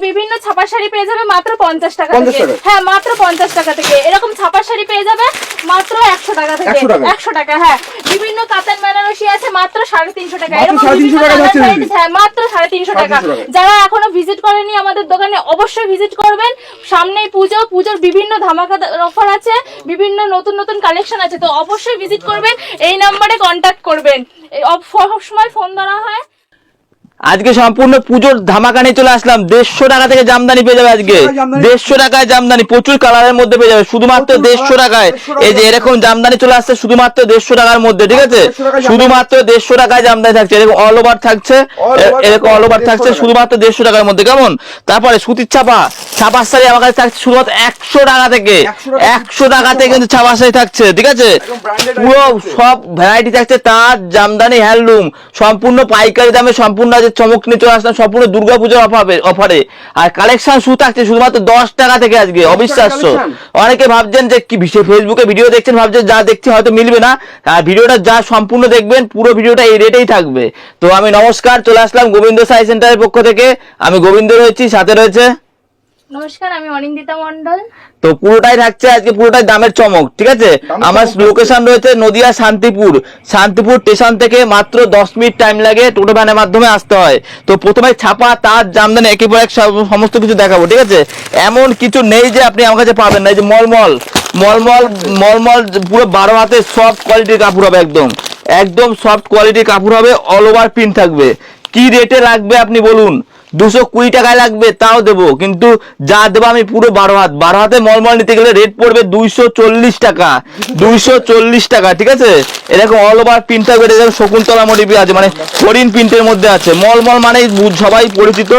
বিভিন্ন ছাপা শাড়ি পেয়ে যাবে মাত্র 50 টাকা থেকে। হ্যাঁ মাত্র 50 টাকা থেকে। এরকম ছাপা শাড়ি পেয়ে যাবে মাত্র 100 টাকা থেকে। 100 টাকা। হ্যাঁ বিভিন্ন কাতান বেনারসি আছে মাত্র 350 টাকা। এরকম বিভিন্ন কালার ভ্যারাইটিস হ্যাঁ মাত্র 350 টাকা। যারা এখনো ভিজিট করেনি আমাদের দোকানে অবশ্যই ভিজিট করবেন। সামনেই পুজো, পুজোর বিভিন্ন ধামাকাদার অফার আছে, বিভিন্ন নতুন নতুন কালেকশন আছে, তো অবশ্যই ভিজিট করবেন। এই নম্বরে কন্ট্যাক্ট করবেন, সব সময় ফোন ধরা হয়। আজকে সম্পূর্ণ পুজোর ধামাকা নিয়ে চলে আসলাম। 150 টাকা থেকে জামদানি পেয়ে যাবে আজকে। 150 টাকায় জামদানি, প্রচুর কালারের মধ্যে পেয়ে যাবে শুধুমাত্র 150 টাকায়। এই যে এরকম জামদানি চলে আসছে শুধুমাত্র 150 টাকার মধ্যে, ঠিক আছে? শুধুমাত্র 150 টাকায় জামদানি থাকছে, এরকম অল ওভার থাকছে, এরকম অল ওভার থাকছে শুধুমাত্র 150 টাকার মধ্যে। কেমন? তারপরে সুতির ছাপার শাড়ি আমার কাছে থাকছে শুধুমাত্র 100 টাকা থেকে। 100 টাকাতে কিন্তু ছাপার শাড়ি থাকছে, ঠিক আছে? পুরো সব ভ্যারাইটি থাকছে, তার জামদানি হ্যান্ডলুম সম্পূর্ণ পাইকারি দামে, সম্পূর্ণ চমক নিয়ে চলে আসলাম সম্পূর্ণ দুর্গাপূজার অফারে। আর কালেকশন শুরু থাকছে শুধুমাত্র 10 টাকা থেকে আজকে। অবিশ্বাস্য। অনেকে ভাবছেন যে কি ফেসবুকে ভিডিও দেখছেন, ভাবছেন যা দেখছি হয়তো মিলবে না, আর ভিডিওটা যা সম্পূর্ণ দেখবেন পুরো ভিডিওটা এই রেটেই থাকবে। তো আমি নমস্কার, চলে আসলাম গোবিন্দ সাই সেন্টারের পক্ষ থেকে। আমি গোবিন্দ রয়েছি, সাথে রয়েছে নমস্কার, আমি অনিন্দিতা মন্ডল। তো পুরোটাই থাকছে আজকে, পুরোটাই দামের চমক, ঠিক আছে? আমার লোকেশন রয়েছে নদিয়া শান্তিপুর স্টেশন থেকে মাত্র 10 মিনিট টাইম লাগে, টোটো ভ্যানের মাধ্যমে আসতে হয়। তো প্রথমে ছাপা, তার জামদানি একেবারে সমস্ত কিছু দেখাবো, ঠিক আছে? এমন কিছু নেই যে আপনি আমার কাছে পাবেন না। এই যে মলমল পুরো 12 হাতে সফট কোয়ালিটির কাপড় হবে, একদম সফট কোয়ালিটির কাপড় হবে, অল ওভার প্রিন্ট থাকবে। কি রেটে লাগবে আপনি বলুন? 220 টাকায় লাগবে তাও দেবো, কিন্তু যা দেবো আমি পুরো 12 হাতে মলমল নিতে গেলে রেট পড়বে 240 টাকা। 240 টাকা, ঠিক আছে? এরকম অল ওভার প্রিন্ট থাকবে, শকুন্তলা মোটিভে আছে, মানে হরিণ প্রিন্টের মধ্যে আছে। মলমল মানে সবাই পরিচিত,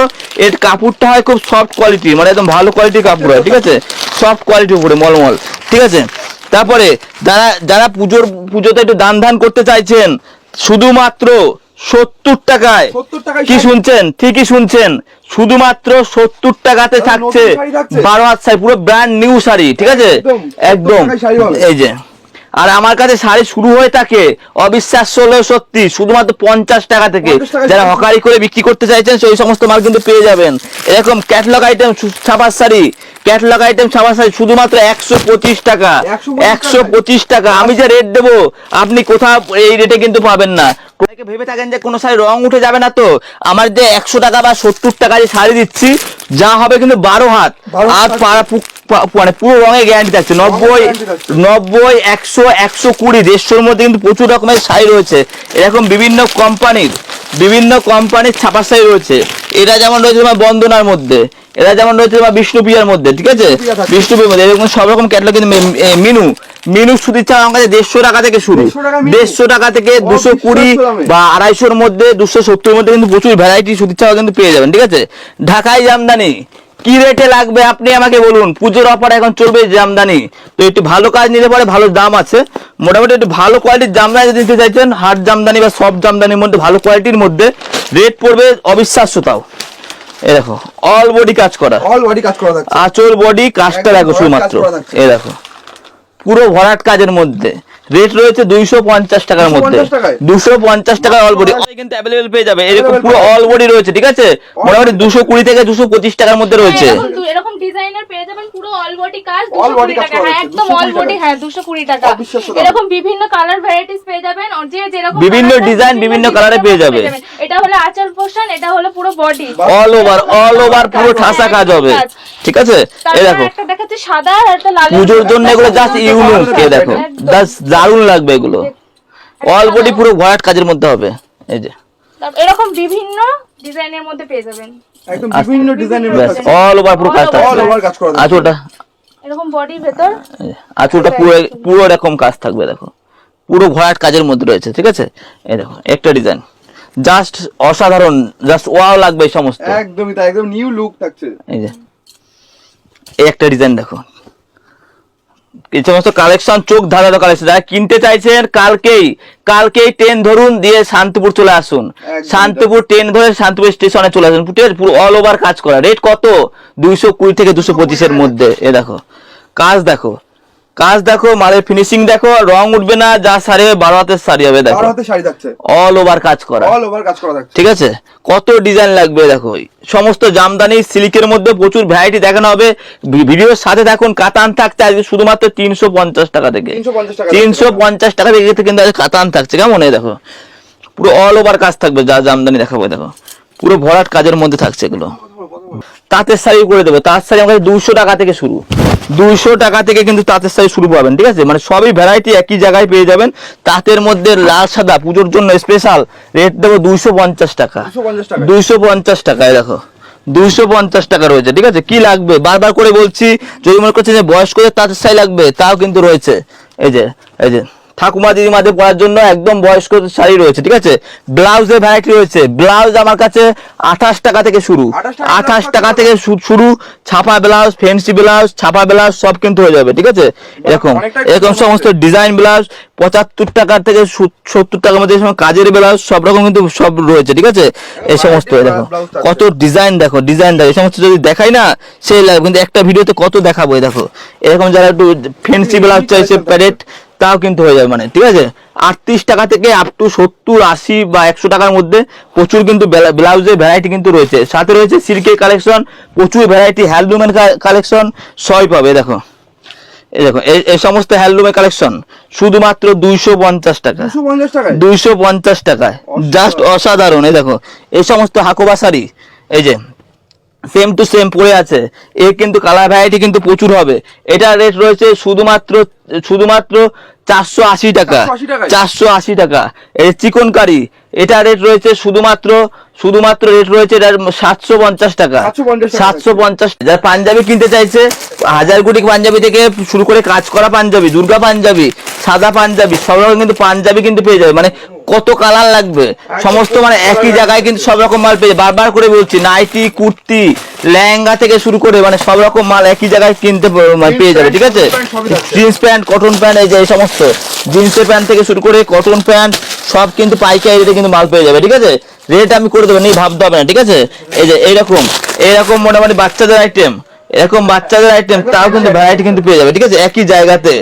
এর কাপড়টা হয় খুব সফট কোয়ালিটির, মানে একদম ভালো কোয়ালিটির কাপড় হয়, ঠিক আছে? সফট কোয়ালিটির উপরে মলমল, ঠিক আছে? তারপরে যারা পুজোতে একটু দান করতে চাইছেন, শুধুমাত্র 70 টাকায়, কি শুনছেন? ঠিকই শুনছেন, শুধুমাত্র 70 টাকাতে থাকছে 12 হাত শাড়ি, পুরো ব্র্যান্ড নিউ শাড়ি, ঠিক আছে? একদম। এই যে, আর আমার কাছে শাড়ি শুরু হয়ে থাকে, অবিশ্বাস্য হলেও সত্যি, শুধুমাত্র 50 টাকা থেকে। যারা হকারি করে বিক্রি করতে চাইছেন সেই সমস্ত মাল কিন্তু পেয়ে যাবেন। এরকম ক্যাটলগ আইটেম ছাপার শাড়ি, শুধুমাত্র 125 টাকা। 125 টাকা। আমি যে রেট দেবো আপনি কোথাও এই রেটে কিন্তু পাবেন না। অনেকে ভেবে থাকেন যে কোনো শাড়ি রং উঠে যাবে না, তো আমার যে 100 টাকা বা 70 টাকা যে শাড়ি দিচ্ছি, যা হবে কিন্তু 12 হাত, আর মানে পুরো রঙের গ্যারান্টি থাকছে। 90, 100, 120, 150-র মধ্যে কিন্তু প্রচুর রকমের শাড়ি রয়েছে। এরকম বিভিন্ন কোম্পানির ছাপার শাড়ি রয়েছে। এটা যেমন রয়েছে তোমার বন্দনার মধ্যে, এরা যেমন রয়েছে তোমার বিষ্ণুপ্রিয়ার মধ্যে, ঠিক আছে? বিষ্ণুপ্রিয়ার মধ্যে এরকম সব রকম ক্যাটালগ কিন্তু মিনু সুতির ছাড়া আমার কাছে 150 টাকা থেকে শুরু। 150 টাকা থেকে 220 বা 250-র মধ্যে, 270-র মধ্যে কিন্তু প্রচুর ভ্যারাইটি সুতির ছাড়া কিন্তু পেয়ে যাবেন, ঠিক আছে? ঢাকায় জামদানি কি রেটে লাগবে আপনি আমাকে বলুন? পুজোর অফার এখন চলবে জামদানি, তো একটু ভালো কাজ নিলে পরে ভালো দাম আছে। মোটামুটি একটু ভালো কোয়ালিটির জামদানি যদি নিতে চাইছেন, হার্ড জামদানি বা সফট জামদানির মধ্যে ভালো কোয়ালিটির মধ্যে রেট পড়বে অবিশ্বাস্য। তাও এই দেখো অল বডি কাজ করা, আঁচল বডি কাজটা দেখো শুধুমাত্র, এই দেখো পুরো ভরাট কাজের মধ্যে। রেট রয়েছে 250 টাকার মধ্যে। 250 টাকায় অল বডি কিন্তু अवेलेबल পেয়ে যাবে। এরকম পুরো অল বডি রয়েছে, ঠিক আছে? মোটামুটি 220 থেকে 225 টাকার মধ্যে রয়েছে। এরকম ডিজাইনার পেয়ে যাবেন পুরো অল বডি কাজ 220 টাকা। হ্যাঁ একদম অল বডি, হ্যাঁ 220 টাকা। এরকম বিভিন্ন কালার ভ্যারাইটিস পেয়ে যাবেন, আর যে যেরকম বিভিন্ন ডিজাইন বিভিন্ন কালারে পেয়ে যাবে। এটা হলো আঁচল পোরশন, এটা হলো পুরো বডি, অল ওভার পুরো ঠাসা কাজ হবে, ঠিক আছে? এই দেখো একটা দেখাচ্ছে সাদা আর একটা লাল। পুজোর জন্য এগুলো জাস্ট ইউনিক, এই দেখো জাস্ট দারুণ লাগবে এগুলো। অল বডি পুরো ভরাট কাজের মধ্যে হবে। এই যে এরকম বিভিন্ন ডিজাইনের মধ্যে পেয়ে যাবেন, একদম বিভিন্ন ডিজাইনের মধ্যে অল ওভার পুরো কাজ থাকবে। আঁচলটা এরকম বডির ভেতর, আঁচলটা পুরো এরকম কাজ থাকবে, দেখো পুরো ভরাট কাজের মধ্যে রয়েছে, ঠিক আছে? এই দেখো একটা ডিজাইন জাস্ট অসাধারণ, জাস্ট ওয়াও লাগবে সমস্ত, একদমই তাই, একদম নিউ লুক থাকছে। এই যে এই একটা ডিজাইন দেখো, এই সমস্ত কালেকশন চোখ ধাঁধানো কালেকশন। যারা কিনতে চাইছেন কালকেই ট্রেন ধরুন, দিয়ে শান্তিপুর চলে আসুন। শান্তিপুর ট্রেন ধরে শান্তিপুর স্টেশনে চলে আসুন। পুরো অল ওভার কাজ করা। রেট কত? 220 থেকে 225-এর মধ্যে। এ দেখো কাজ দেখো, কাজ দেখো, মালের ফিনিশিং দেখো, রং উঠবে না, যা শাড়ি হবে 12 হাতের শাড়ি হবে দেখো, 12 হাতে শাড়ি থাকছে, অল ওভার কাজ করা, অল ওভার কাজ করা থাকছে। ঠিক আছে। কত ডিজাইন লাগবে দেখো, সমস্ত জামদানি সিল্কের মধ্যে প্রচুর ভ্যারাইটি দেখানো হবে। ভিডিওর সাথে থাকুন। কাতান থাকছে আজকে শুধুমাত্র 350 টাকা থেকে, 350 টাকা থেকে কিন্তু আজকে কাতান থাকছে, কেমন এই দেখো, পুরো অল ওভার কাজ থাকবে, যা জামদানি দেখাবো দেখো, পুরো ভরাট কাজের মধ্যে থাকছে এগুলো। তাঁতের শাড়ি করে দেবো, তাঁত শাড়ি আমাদের 200 টাকা থেকে শুরু, 200 টাকা থেকে কিন্তু তাঁতের শাড়ি শুরু পাবেন, ঠিক আছে। মানে সবই ভ্যারাইটি একই জায়গায় পেয়ে যাবেন। তাঁতের মধ্যে লাল সাদা পুজোর জন্য স্পেশাল রেট দেবো 250 টাকা, 250 টাকায় দেখো, 250 টাকা রয়েছে, ঠিক আছে। কি লাগবে বারবার করে বলছি, যদি মনে করছেন যে বয়স্কদের তাঁতের শাড়ি লাগবে তাও কিন্তু রয়েছে, এই যে ঠাকুমা দিদিমাদের পরার জন্য একদম বয়স্ক শাড়ি রয়েছে, ঠিক আছে। ব্লাউজের ভ্যারাইটি রয়েছে, ব্লাউজ আমার কাছে 28 টাকা থেকে শুরু, 28 টাকা থেকে শুরু। ছাপা ব্লাউজ, ফ্যান্সি ব্লাউজ, ছাপা ব্লাউজ সব কিন্তু হয়ে যাবে, ঠিক আছে। এরকম সমস্ত ডিজাইন ব্লাউজ 75 টাকা থেকে 70 টাকার মধ্যে কাজের ব্লাউজ সব রকম কিন্তু সব রয়েছে, ঠিক আছে। এই সমস্ত দেখো কত ডিজাইন, দেখো ডিজাইন দেখো, এই সমস্ত যদি দেখাই না সেই লাগবে, কিন্তু একটা ভিডিওতে কত দেখাবো। দেখো এরকম যারা একটু ফ্যান্সি ব্লাউজ চাইছে প্যারেট তাও কিন্তু হয়ে যাবে, মানে ঠিক আছে। 38 টাকা থেকে আপ টু 70, 80 বা 100 টাকার মধ্যে প্রচুর কিন্তু ব্লাউজের ভ্যারাইটি কিন্তু রয়েছে। সাথে রয়েছে সিল্কের কালেকশন, প্রচুর ভ্যারাইটি, হ্যান্ডলুমের কালেকশন সবই পাবে। দেখো এই দেখো এই সমস্ত হ্যান্ডলুমের কালেকশন শুধুমাত্র 250 টাকা, 250 টাকায়, জাস্ট অসাধারণ। এই দেখো এই সমস্ত হাকোবা শাড়ি, এই যে সেম টু সেম পড়ে আছে, এর কিন্তু কালার ভ্যারাইটি কিন্তু প্রচুর হবে। এটা রেট রয়েছে শুধুমাত্র 480 টাকা, 480 টাকা। এই চিকনকারি, এটা রেট রয়েছে শুধুমাত্র রেট রয়েছে এটা 750 টাকা, 750। যারা পাঞ্জাবি কিনতে চাইছে, হাজারগুটি পাঞ্জাবি থেকে শুরু করে কাজ করা পাঞ্জাবি, দুর্গা পাঞ্জাবি, সাদা পাঞ্জাবি, সব রকম কিন্তু পাঞ্জাবি কিন্তু পেয়ে যাবে। মানে কত কালার লাগবে সমস্ত, মানে একই জায়গায় কিন্তু সব রকম মাল পেয়ে, বারবার করে বলছি, নাইটি, কুর্তি, লেহেঙ্গা থেকে শুরু করে মানে সব রকম মাল একই জায়গায় কিনতে পেয়ে যাবে, ঠিক আছে। জিন্স প্যান্ট, কটন প্যান্ট, এই যে এই সমস্ত জিন্সের প্যান্ট থেকে শুরু করে কটন প্যান্ট সব কিন্তু পাইকারি রেটে কিন্তু মাল পেয়ে যাবে, ঠিক আছে। রেট আমি করে দেবো, নেই ভাবতে হবে না, ঠিক আছে। এই যে এইরকম মোটামুটি বাচ্চাদের আইটেম, এরকম বাচ্চাদের আইটেম তাও কিন্তু ভ্যারাইটি কিন্তু পেয়ে যাবে, ঠিক আছে, একই জায়গাতে,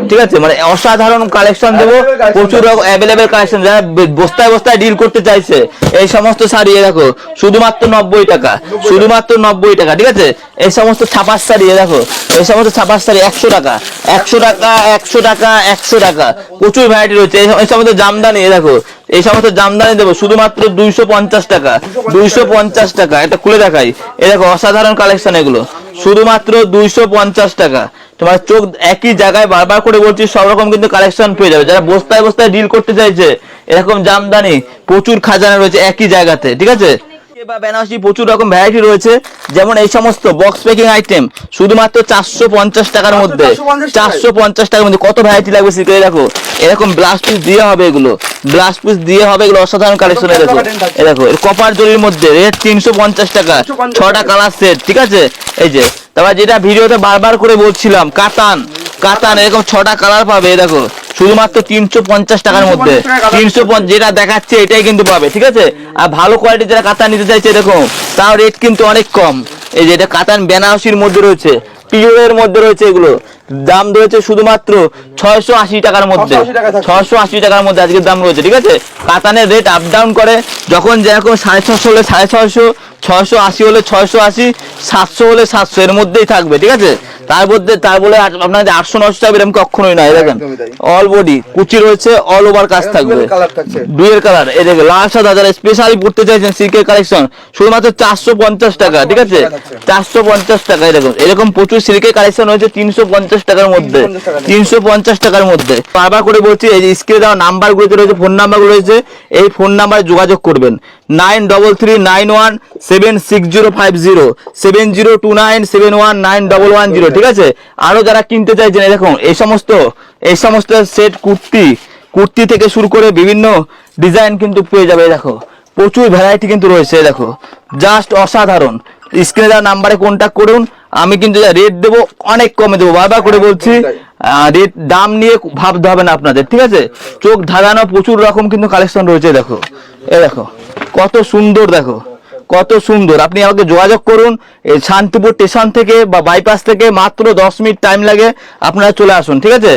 ঠিক আছে। মানে অসাধারণ কালেকশন দেবো, প্রচুর অ্যাভেলেবেল কালেকশন। যারা বস্তায় বস্তায় ডিল করতে চাইছে এই সমস্ত শাড়ি দেখো শুধুমাত্র 90 টাকা, শুধুমাত্র 90 টাকা, ঠিক আছে। এই সমস্ত ছাপার শাড়ি দেখো, এই সমস্ত ছাপার শাড়ি 100 টাকা, 100 টাকা, 100 টাকা, 100 টাকা, প্রচুর ভ্যারাইটি রয়েছে। এই সমস্ত জামদানি দেখো, এই সমস্ত জামদানি দেবো শুধুমাত্র 250 টাকা, 250 টাকা। এটা খুলে দেখাই, এই দেখো অসাধারণ কালেকশন, এগুলো শুধুমাত্র 250 টাকা। তোমার চোখ একই জায়গায়, বারবার করে বলছি, সব রকম কিন্তু কালেকশন পেয়ে যাবে। যারা বস্তায় বস্তায় ডিল করতে চাইছে, এরকম জামদানি প্রচুর খাজানা রয়েছে একই জায়গাতে, ঠিক আছে। বা বেনারসি প্রচুর রকম ভ্যারাইটি রয়েছে, যেমন এই সমস্ত বক্স প্যাকিং আইটেম শুধুমাত্র 450 টাকার মধ্যে, 450 টাকার মধ্যে কত ভ্যারাইটি লাগবে সিল্কের। দেখো এরকম ব্লাউজ পিস দিয়ে হবে, এগুলো ব্লাউজ পিস দিয়ে হবে, এগুলো অসাধারণ কালেকশন। দেখো এই দেখো কপার জরির মধ্যে রেট 350 টাকা, 6টা কালার সেট, ঠিক আছে। এই যে তারপর যেটা ভিডিওতে বারবার করে বলছিলাম, কাতান এরকম 6টা কালার পাবে, দেখো শুধুমাত্র 350 টাকার মধ্যে, 350 যেটা দেখাচ্ছে এটাই কিন্তু পাবে, ঠিক আছে। আর ভালো কোয়ালিটি যারা কাতান নিতে চাইছে এরকম, তাও রেট কিন্তু অনেক কম। এই যে এটা কাতান বেনারসির মধ্যে রয়েছে, পিওরের মধ্যে রয়েছে, এগুলো দাম রয়েছে শুধুমাত্র 680 টাকার মধ্যে, 680 টাকার মধ্যে আজকের দাম রয়েছে, ঠিক আছে। কাতানের রেট আপ ডাউন করে, যখন যেরকম 650 হলে 650, 680 হলে 680, 700 হলে 700, এর মধ্যেই থাকবে, ঠিক আছে। তার বলে আপনাদের 800-900 টাকা এরকম কখনোই নয়। দেখেন অল বডি কুচি রয়েছে, অল ওভার কাজ থাকবে, দুইয়ের কালার। এই দেখেন লাল সাদা, যারা স্পেশালি পড়তে চাইছেন সিল্কের কালেকশন শুধুমাত্র 450 টাকা, ঠিক আছে, 450 টাকা। এরকম প্রচুর সিল্কের কালেকশন রয়েছে 350 টাকার মধ্যে, 350 টাকার মধ্যে। বারবার করে বলছি, এই যে স্ক্রিনে দেওয়া নাম্বার গুলো রয়েছে, ফোন নাম্বার গুলো রয়েছে, এই ফোন নাম্বারে যোগাযোগ করবেন 9339176050, 7029719110, ঠিক আছে। আরো যারা কিনতে চাইছেন দেখুন এই সমস্ত সেট, কুর্তি থেকে শুরু করে বিভিন্ন ডিজাইন কিন্তু পেয়ে যাবে। দেখো প্রচুর ভ্যারাইটি কিন্তু রয়েছে, দেখো জাস্ট অসাধারণ। স্ক্রিনে দেওয়া নাম্বারে কন্ট্যাক্ট করুন, আমি কিন্তু রেট দেবো অনেক কমে দেবো, বারবার করে বলছি। রেট দাম নিয়ে ভাবতে হবে না আপনাদের, ঠিক আছে। চোখ ধাঁধানো প্রচুর রকম কিন্তু কালেকশন রয়েছে। দেখো এই দেখো কত সুন্দর, দেখো কত সুন্দর। আপনি আমাকে যোগাযোগ করুন, এই শান্তিপুর স্টেশন থেকে বা বাইপাস থেকে মাত্র 10 মিনিট টাইম লাগে, আপনারা চলে আসুন, ঠিক আছে।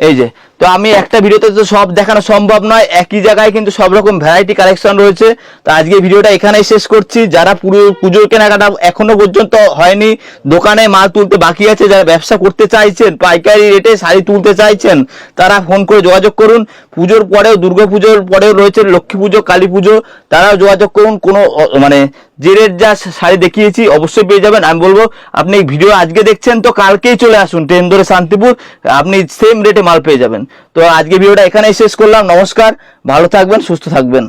এই যে, তো আমি একটা ভিডিওতে তো সব দেখানো সম্ভব নয়, একই জায়গায় কিন্তু সব রকম ভ্যারাইটি কালেকশন রয়েছে। তো আজকে ভিডিওটা এখানেই শেষ করছি। যারা পুরো পুজোর কেনাকাটা এখনো পর্যন্ত হয়নি, দোকানে মাল তুলতে বাকি আছে, যারা ব্যবসা করতে চাইছেন, পাইকারি রেটে শাড়ি তুলতে চাইছেন, তারা ফোন করে যোগাযোগ করুন। পুজোর পরেও, দুর্গা পুজোর পরেও রয়েছে লক্ষ্মী পুজো, কালী পুজো, তারাও যোগাযোগ করুন। কোনো মানে যে রেট যা শাড়ি দেখিয়েছি অবশ্যই পেয়ে যাবেন। আমি বলবো আপনি ভিডিও আজকে দেখছেন তো কালকেই চলে আসুন ট্রেন ধরে শান্তিপুর, আপনি সেম রেটে মাল পেয়ে যাবেন। তো আজকে ভিডিওটা এখানেই শেষ করলাম। নমস্কার, ভালো থাকবেন, সুস্থ থাকবেন।